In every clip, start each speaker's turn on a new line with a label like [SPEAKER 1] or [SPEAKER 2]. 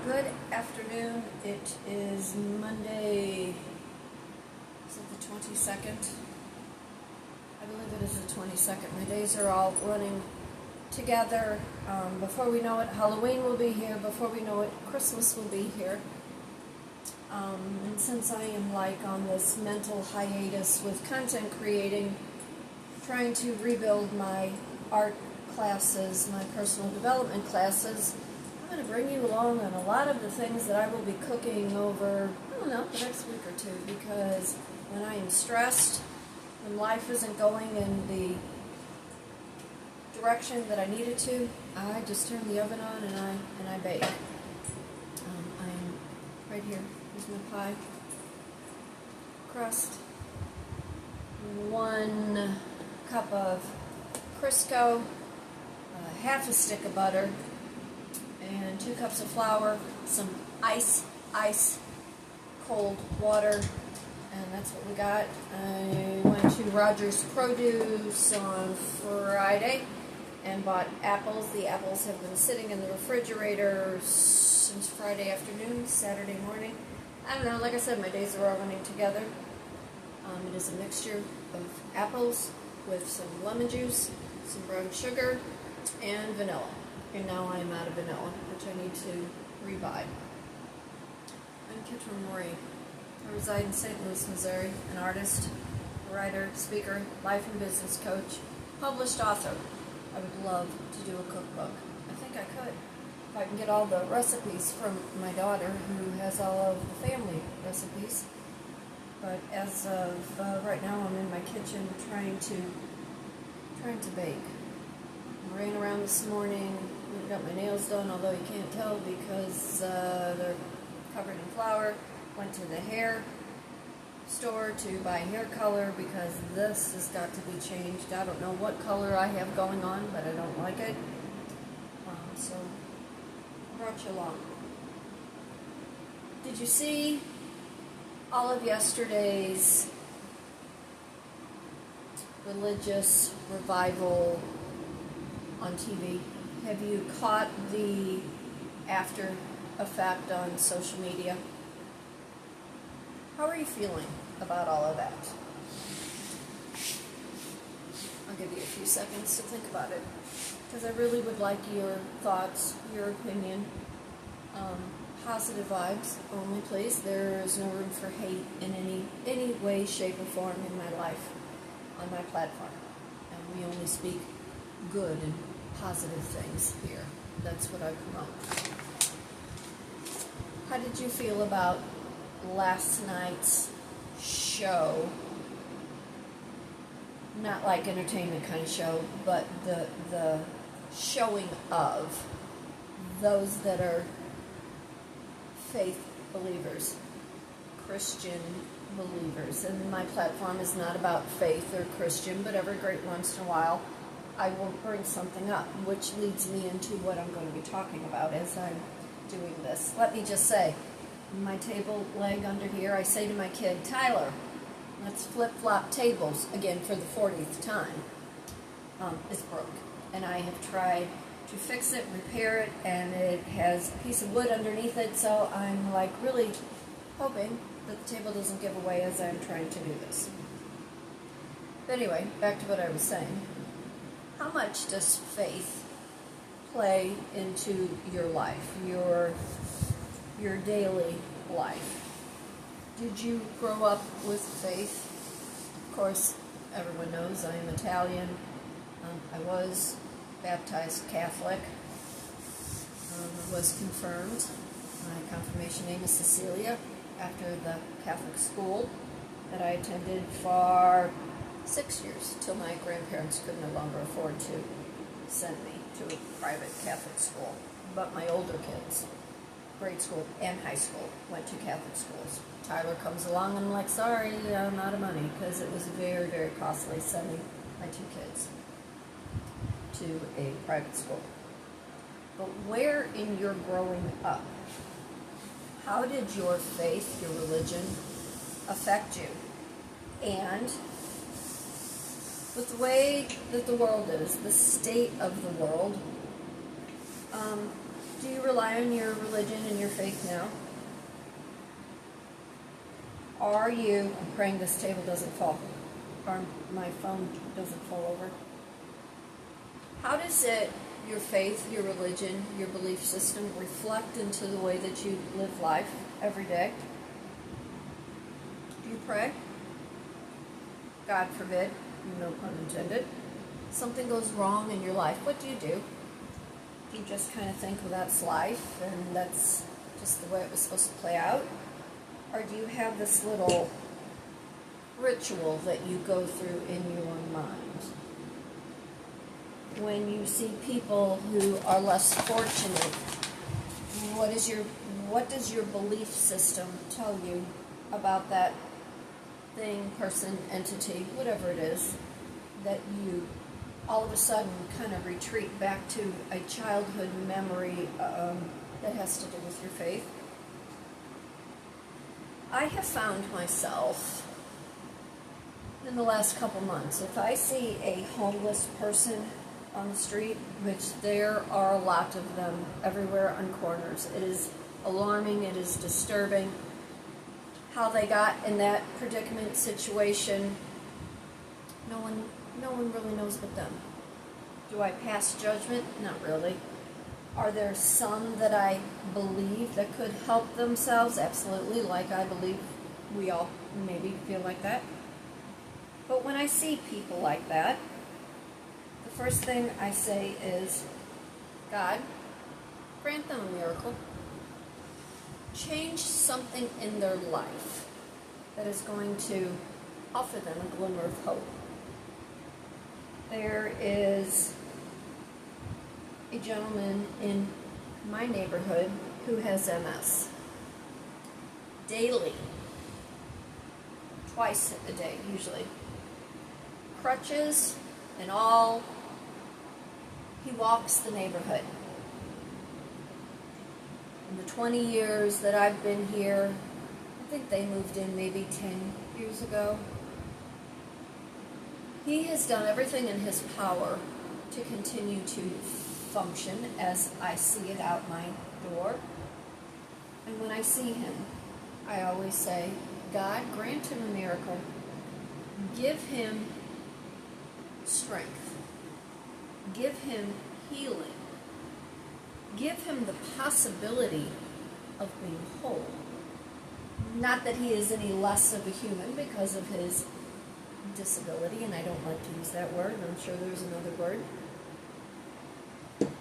[SPEAKER 1] Good afternoon. It is Monday, is it the 22nd? I believe it is the 22nd. My days are all running together. Before we know it, Halloween will be here. Before we know it, Christmas will be here. And since I am like on this mental hiatus with content creating, trying to rebuild my art classes, my personal development classes, I'm going to bring you along on a lot of the things that I will be cooking over, I don't know, the next week or two, because when I am stressed, when life isn't going in the direction that I need it to, I just turn the oven on and I bake. I'm right here. Here's my pie crust. 1 cup of Crisco, half a stick of butter, and 2 cups of flour, some ice, cold water, and that's what we got. I went to Rogers Produce on Friday and bought apples. The apples have been sitting in the refrigerator since Friday afternoon, Saturday morning. I don't know, like I said, my days are all running together. It is a mixture of apples with some lemon juice, some brown sugar, and vanilla. And now I am out of vanilla, which I need to rebuy. I'm Kitryn Marie. I reside in St. Louis, Missouri, an artist, writer, speaker, life and business coach, published author. I would love to do a cookbook. I think I could. If I can get all the recipes from my daughter, who has all of the family recipes. But as of right now, I'm in my kitchen trying to bake. I ran around this morning, got my nails done, although you can't tell because they're covered in flour. Went to the hair store to buy hair color because this has got to be changed. I don't know what color I have going on, but I don't like it. So I brought you along. Did you see all of yesterday's religious revival on TV? Have you caught the after effect on social media? How are you feeling about all of that? I'll give you a few seconds to think about it, because I really would like your thoughts, your opinion. Positive vibes only, please. There is no room for hate in any way, shape, or form in my life, on my platform. And we only speak good and positive things here. That's what I promote. How did you feel about last night's show? Not like entertainment kind of show, but the showing of those that are faith believers, Christian believers. And my platform is not about faith or Christian, but every great once in a while I will bring something up, which leads me into what I'm going to be talking about as I'm doing this. Let me just say, my table leg under here, I say to my kid, Tyler, let's flip-flop tables again for the 40th time. It's broke. And I have tried to fix it, repair it, and it has a piece of wood underneath it, so I'm like really hoping that the table doesn't give away as I'm trying to do this. But anyway, back to what I was saying. How much does faith play into your life, your daily life? Did you grow up with faith? Of course, everyone knows I am Italian. I was baptized Catholic. I was confirmed. My confirmation name is Cecilia, after the Catholic school that I attended for 6 years, till my grandparents could no longer afford to send me to a private Catholic school. But my older kids, grade school and high school, went to Catholic schools. Tyler comes along and I'm like, sorry, I'm out of money, because it was very, very costly sending my 2 kids to a private school. But where in your growing up, how did your faith, your religion, affect you? And with the way that the world is, the state of the world, do you rely on your religion and your faith now? Are you, I'm praying this table doesn't fall, or my phone doesn't fall over. How does it, your faith, your religion, your belief system, reflect into the way that you live life every day? Do you pray? God forbid, no pun intended, something goes wrong in your life. What do? Do you just kind of think, well, that's life, and that's just the way it was supposed to play out? Or do you have this little ritual that you go through in your mind? When you see people who are less fortunate, what does your belief system tell you about that thing, person, entity, whatever it is, that you all of a sudden kind of retreat back to a childhood memory that has to do with your faith? I have found myself in the last couple months, if I see a homeless person on the street, which there are a lot of them everywhere on corners, it is alarming, it is disturbing how they got in that predicament situation. No one really knows but them. Do I pass judgment? Not really. Are there some that I believe that could help themselves? Absolutely, like I believe we all maybe feel like that. But when I see people like that, the first thing I say is, God, grant them a miracle. Change something in their life that is going to offer them a glimmer of hope. There is a gentleman in my neighborhood who has MS. Daily, twice a day usually, crutches and all, he walks the neighborhood. In the 20 years that I've been here, I think they moved in maybe 10 years ago, he has done everything in his power to continue to function as I see it out my door. And when I see him, I always say, God, grant him a miracle. Give him strength. Give him healing. Give him the possibility of being whole. Not that he is any less of a human because of his disability, and I don't like to use that word, and I'm sure there's another word.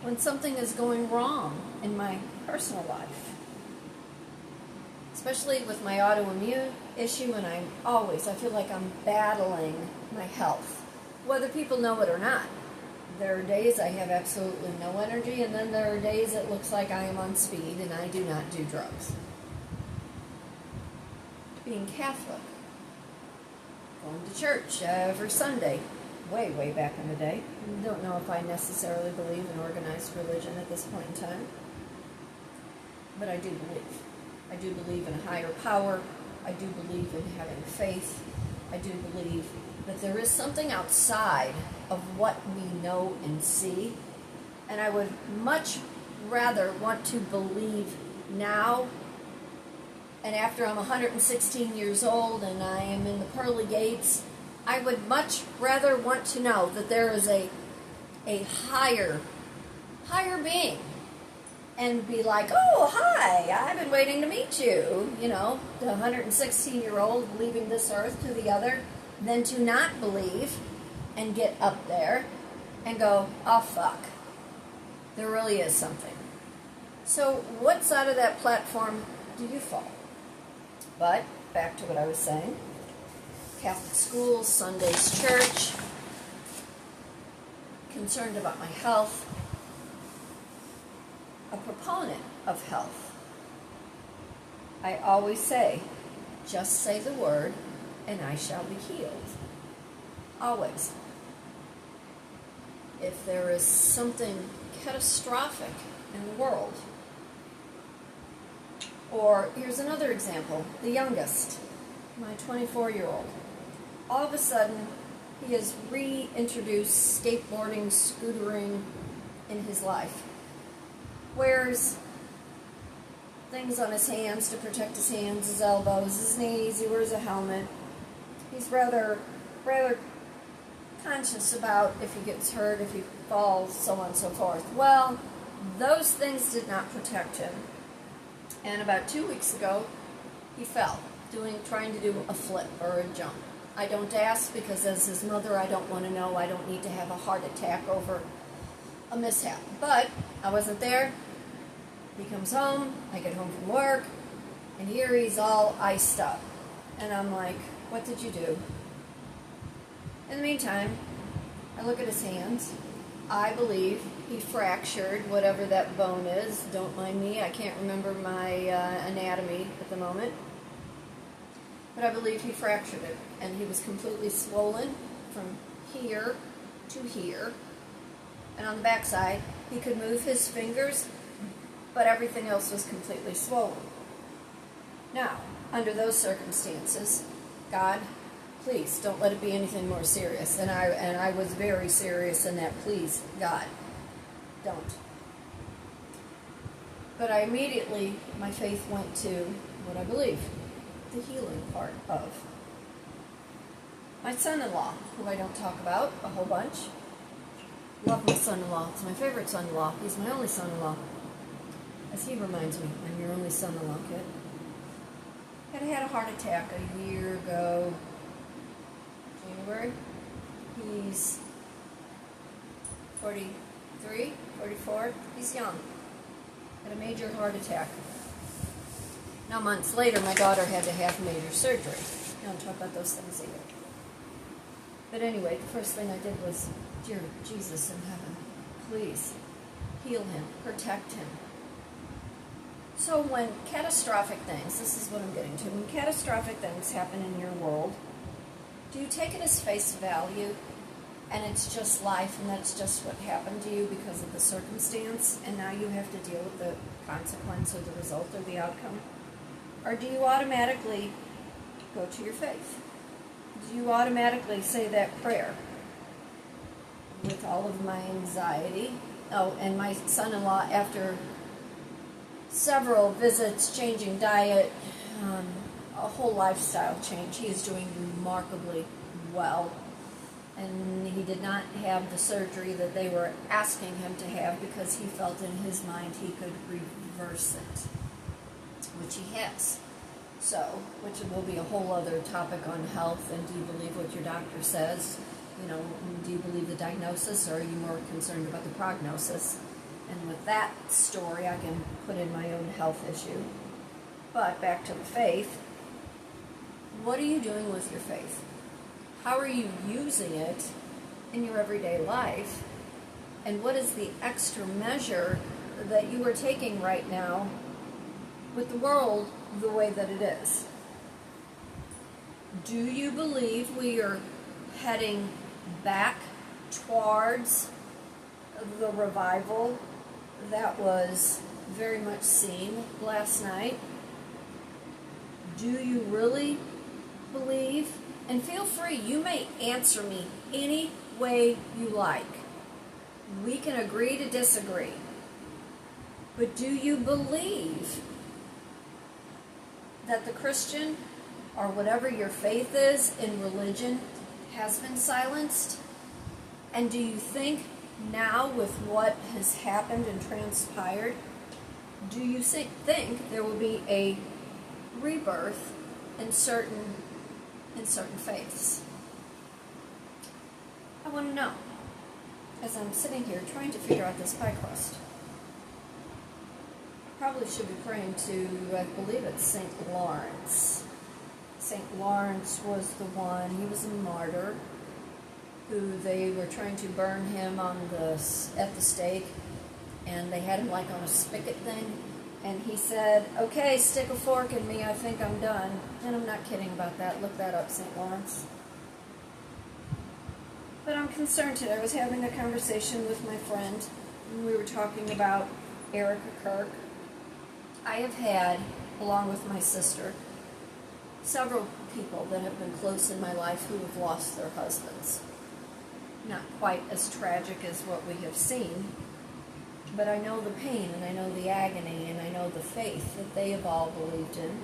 [SPEAKER 1] When something is going wrong in my personal life, especially with my autoimmune issue, and I feel like I'm battling my health, whether people know it or not. There are days I have absolutely no energy, and then there are days it looks like I am on speed and I do not do drugs. Being Catholic, going to church every Sunday, way back in the day. I don't know if I necessarily believe in organized religion at this point in time, but I do believe. I do believe in a higher power. I do believe in having faith. I do believe that there is something outside of what we know and see, and I would much rather want to believe now, and after I'm 116 years old and I am in the pearly gates, I would much rather want to know that there is a higher being, and be like, oh, hi, I've been waiting to meet you, the 116-year-old leaving this earth to the other, than to not believe and get up there and go, oh, fuck, there really is something. So what side of that platform do you fall? But back to what I was saying. Catholic schools, Sundays, church, concerned about my health, a proponent of health. I always say, just say the word and I shall be healed. Always. If there is something catastrophic in the world, or here's another example, the youngest, my 24-year-old. All of a sudden, he has reintroduced skateboarding, scootering in his life. Wears things on his hands to protect his hands, his elbows, his knees. He wears a helmet. He's rather conscious about if he gets hurt, if he falls, so on and so forth. Well, those things did not protect him. And about 2 weeks ago, he fell, trying to do a flip or a jump. I don't ask because as his mother, I don't want to know. I don't need to have a heart attack over a mishap. But I wasn't there. He comes home, I get home from work, and here he's all iced up. And I'm like, what did you do? In the meantime, I look at his hands. I believe he fractured whatever that bone is. Don't mind me, I can't remember my anatomy at the moment. But I believe he fractured it, and he was completely swollen from here to here. And on the backside, he could move his fingers, but everything else was completely swollen. Now, under those circumstances, God, please don't let it be anything more serious. And I was very serious in that. Please, God, don't. But I immediately, my faith went to what I believe, the healing part of. My son-in-law, who I don't talk about a whole bunch. Love my son-in-law. It's my favorite son-in-law. He's my only son-in-law. As he reminds me, I'm your only son-in-law, kid. Had a heart attack a year ago, January. He's 43, 44. He's young. Had a major heart attack. Now, months later, my daughter had to have major surgery. I don't talk about those things either. But anyway, the first thing I did was, dear Jesus in heaven, please heal him, protect him. So when catastrophic things, this is what I'm getting to, when catastrophic things happen in your world, do you take it as face value and it's just life and that's just what happened to you because of the circumstance and now you have to deal with the consequence or the result or the outcome? Or do you automatically go to your faith? Do you automatically say that prayer with all of my anxiety? Oh, and my son-in-law, after several visits, changing diet, a whole lifestyle change. He is doing remarkably well. And he did not have the surgery that they were asking him to have because he felt in his mind he could reverse it, which he has. So, which will be a whole other topic on health and do you believe what your doctor says? You know, do you believe the diagnosis or are you more concerned about the prognosis? And with that story, I can put in my own health issue. But back to the faith. What are you doing with your faith? How are you using it in your everyday life? And what is the extra measure that you are taking right now with the world the way that it is? Do you believe we are heading back towards the revival that was very much seen last night? Do you really believe? And feel free, you may answer me any way you like. We can agree to disagree. But do you believe that the Christian, or whatever your faith is in religion, has been silenced? And do you think now with what has happened and transpired, do you think there will be a rebirth in certain faiths? I want to know, as I'm sitting here trying to figure out this pie crust. Probably should be praying to, I believe it's St. Lawrence. St. Lawrence was the one, he was a martyr, who they were trying to burn him at the stake, and they had him like on a spigot thing, and he said, okay, stick a fork in me, I think I'm done. And I'm not kidding about that, look that up, St. Lawrence. But I'm concerned today. I was having a conversation with my friend, and we were talking about Erica Kirk. I have had, along with my sister, several people that have been close in my life who have lost their husbands. Not quite as tragic as what we have seen, but I know the pain and I know the agony and I know the faith that they have all believed in.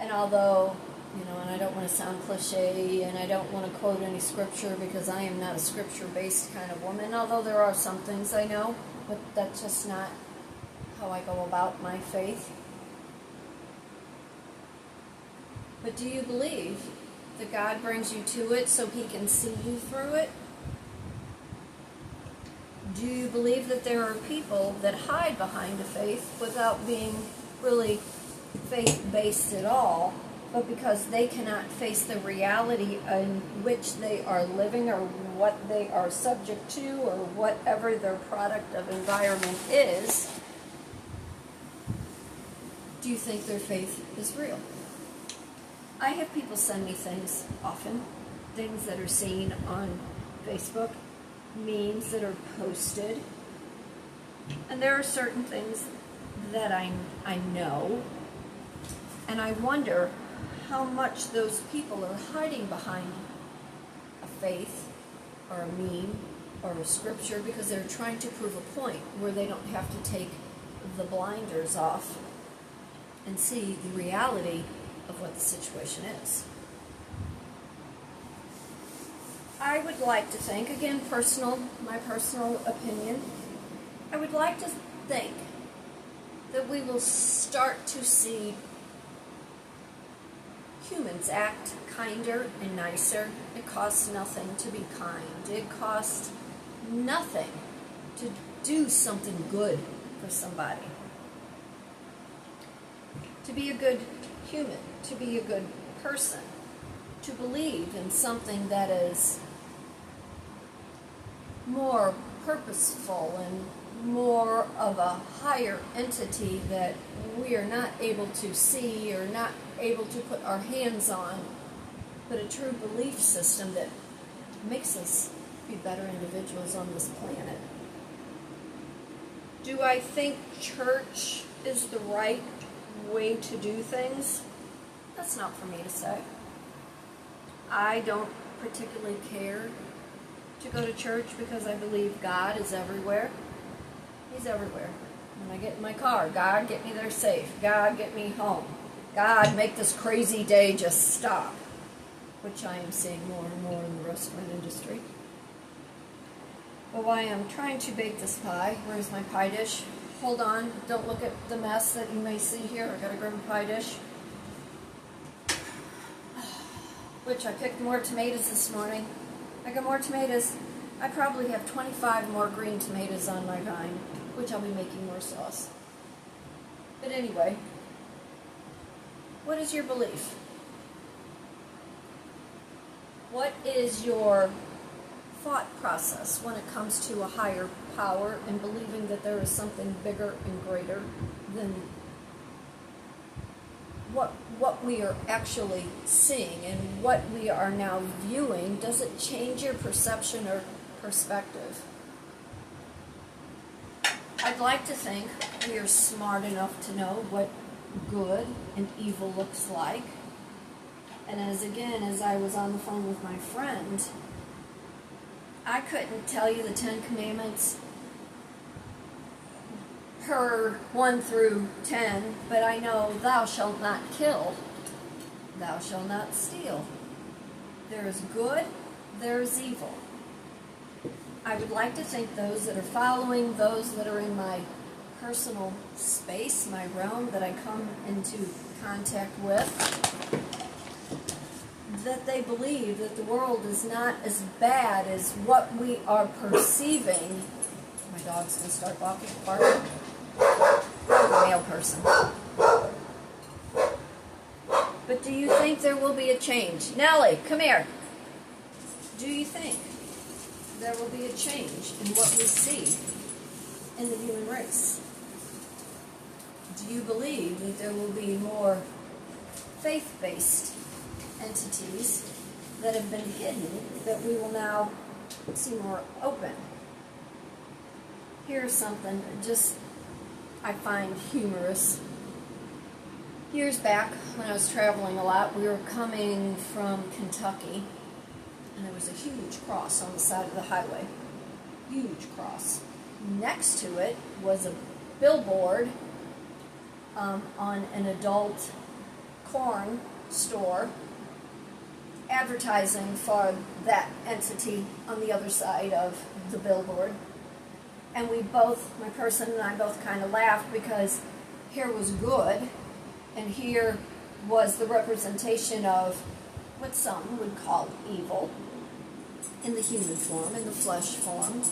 [SPEAKER 1] And although, and I don't want to sound cliche, and I don't want to quote any scripture because I am not a scripture-based kind of woman, although there are some things I know, but that's just not how I go about my faith. But do you believe that God brings you to it so He can see you through it? Do you believe that there are people that hide behind a faith without being really faith-based at all, but because they cannot face the reality in which they are living or what they are subject to or whatever their product of environment is, do you think their faith is real? I have people send me things often, things that are seen on Facebook, memes that are posted, and there are certain things that I know, and I wonder how much those people are hiding behind a faith or a meme or a scripture because they're trying to prove a point where they don't have to take the blinders off and see the reality of what the situation is. I would like to think, again, my personal opinion, I would like to think that we will start to see humans act kinder and nicer. It costs nothing to be kind. It costs nothing to do something good for somebody. To be a good human, to be a good person, to believe in something that is more purposeful and more of a higher entity that we are not able to see or not able to put our hands on, but a true belief system that makes us be better individuals on this planet. Do I think church is the right way to do things? That's not for me to say. I don't particularly care to go to church because I believe God is everywhere. He's everywhere. When I get in my car, God, get me there safe. God, get me home. God, make this crazy day just stop, which I am seeing more and more in the restaurant industry. But while I'm trying to bake this pie, where's my pie dish? Hold on, don't look at the mess that you may see here. I gotta grab a pie dish. Which I picked more tomatoes this morning. I got more tomatoes. I probably have 25 more green tomatoes on my vine, which I'll be making more sauce. But anyway, what is your belief? What is your thought process when it comes to a higher power and believing that there is something bigger and greater than what we are actually seeing and what we are now viewing? Does it change your perception or perspective? I'd like to think we are smart enough to know what good and evil looks like. And as I was on the phone with my friend, I couldn't tell you the 10 Commandments per 1 through 10, but I know thou shalt not kill, thou shalt not steal. There is good, there is evil. I would like to think those that are following, those that are in my personal space, my realm that I come into contact with, that they believe that the world is not as bad as what we are perceiving. My dog's going to start barking. I'm a male person. But do you think there will be a change? Nellie, come here. Do you think there will be a change in what we see in the human race? Do you believe that there will be more faith-based entities that have been hidden that we will now see more open? Here's something just I find humorous. Years back, when I was traveling a lot, we were coming from Kentucky, and there was a huge cross on the side of the highway. Huge cross. Next to it was a billboard on an adult corn store advertising for that entity on the other side of the billboard. And we both, my person and I both kind of laughed because here was good and here was the representation of what some would call evil in the human form, in the flesh form.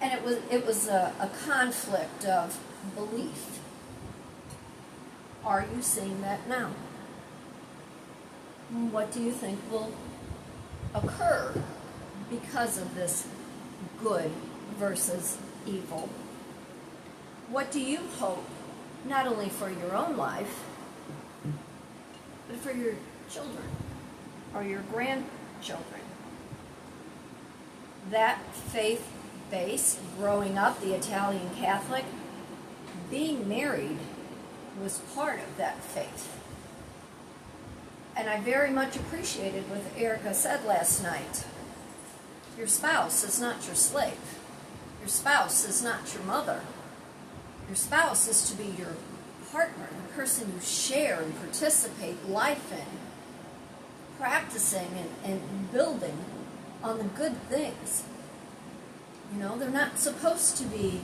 [SPEAKER 1] And it was a conflict of belief. Are you seeing that now? What do you think will occur because of this good versus evil? What do you hope, not only for your own life, but for your children or your grandchildren? That faith base, growing up, the Italian Catholic, being married was part of that faith. And I very much appreciated what Erica said last night. Your spouse is not your slave. Your spouse is not your mother. Your spouse is to be your partner, the person you share and participate life in, practicing and building on the good things. You know, they're not supposed to be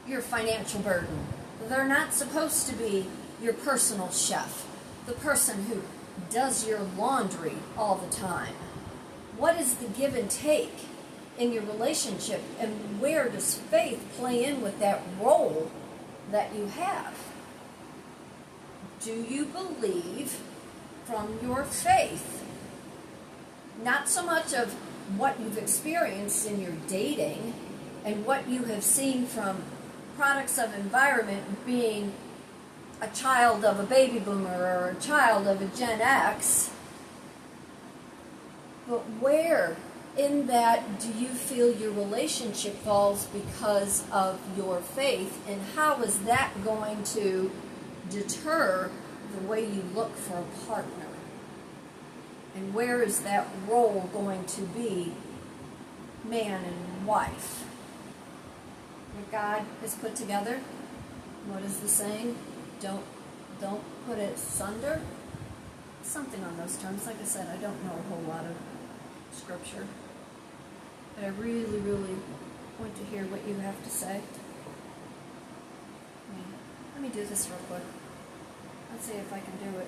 [SPEAKER 1] your financial burden. They're not supposed to be your personal chef, the person who does your laundry all the time. What is the give and take in your relationship, and where does faith play in with that role that you have? Do you believe from your faith, not so much of what you've experienced in your dating and what you have seen from products of environment, being a child of a baby boomer or a child of a Gen X, but where in that do you feel your relationship falls because of your faith, and how is that going to deter the way you look for a partner? And where is that role going to be, man and wife? What God has put together, what is the saying? Don't put it asunder. Something on those terms. Like I said, I don't know a whole lot of scripture, but I really, really want to hear what you have to say. Let me do this real quick. Let's see if I can do it.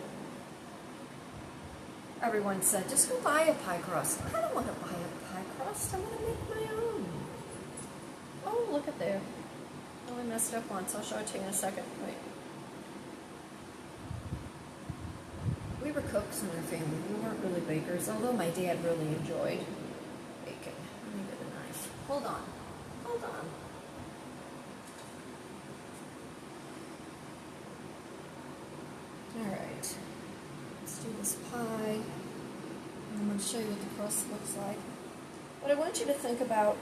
[SPEAKER 1] Everyone said, just go buy a pie crust. I don't want to buy a pie crust. I'm going to make my own. Oh, look at there. Oh, I messed up once. I'll show it to you in a second. Wait. We were cooks in our family. We weren't really bakers, although my dad really enjoyed baking. Let me get a knife. Hold on. Hold on. All right. Let's do this pie. I'm going to show you what the crust looks like. But I want you to think about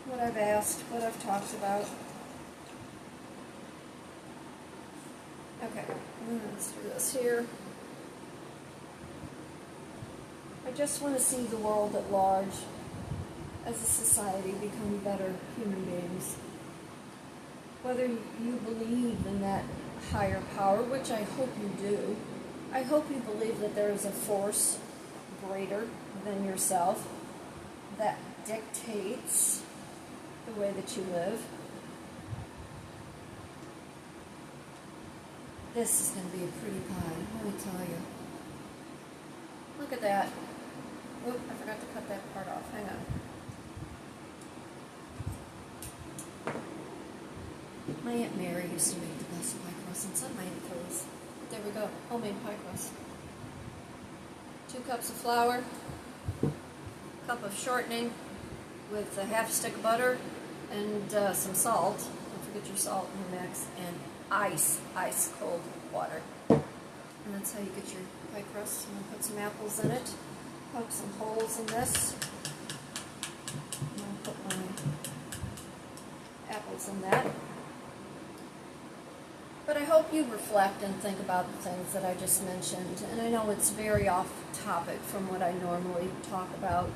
[SPEAKER 1] what I've asked, what I've talked about. Okay, let's do this here. I just want to see the world at large, as a society, become better human beings. Whether you believe in that higher power, which I hope you do, I hope you believe that there is a force greater than yourself that dictates the way that you live. This is going to be a pretty pie, let me tell you. Look at that. Oop, I forgot to cut that part off. Hang on. My Aunt Mary used to make the best pie crust, and some of my Aunt Phyllis. There we go, homemade pie crust. 2 cups of flour, cup of shortening with a half stick of butter and some salt. Don't forget your salt in your mix, and ice cold water. And that's how you get your pie crust. I'm going to put some apples in it, poke some holes in this. And I'll put my apples in that. But I hope you reflect and think about the things that I just mentioned. And I know it's very off topic from what I normally talk about.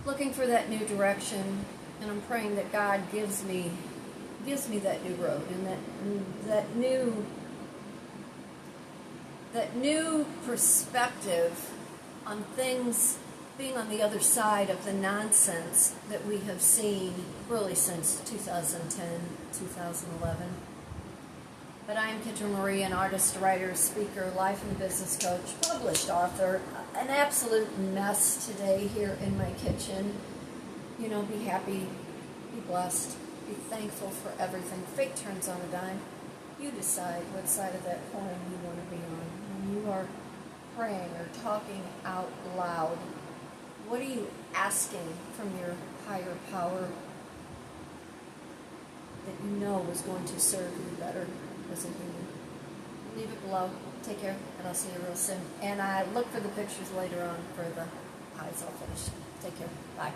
[SPEAKER 1] Looking for that new direction, And I'm praying that God gives me that new road, and that new perspective on things, being on the other side of the nonsense that we have seen really since 2010, 2011. But I am Kitryn Marie, an artist, writer, speaker, life and business coach, published author, an absolute mess today here in my kitchen. You know, be happy, be blessed, be thankful for everything. Fate turns on a dime. You decide what side of that coin you want to be on. When you are praying or talking out loud, what are you asking from your higher power that you know is going to serve you better as a human? Leave it below. Take care, and I'll see you real soon. And I look for the pictures later on for the pies all finished. Take care. Bye.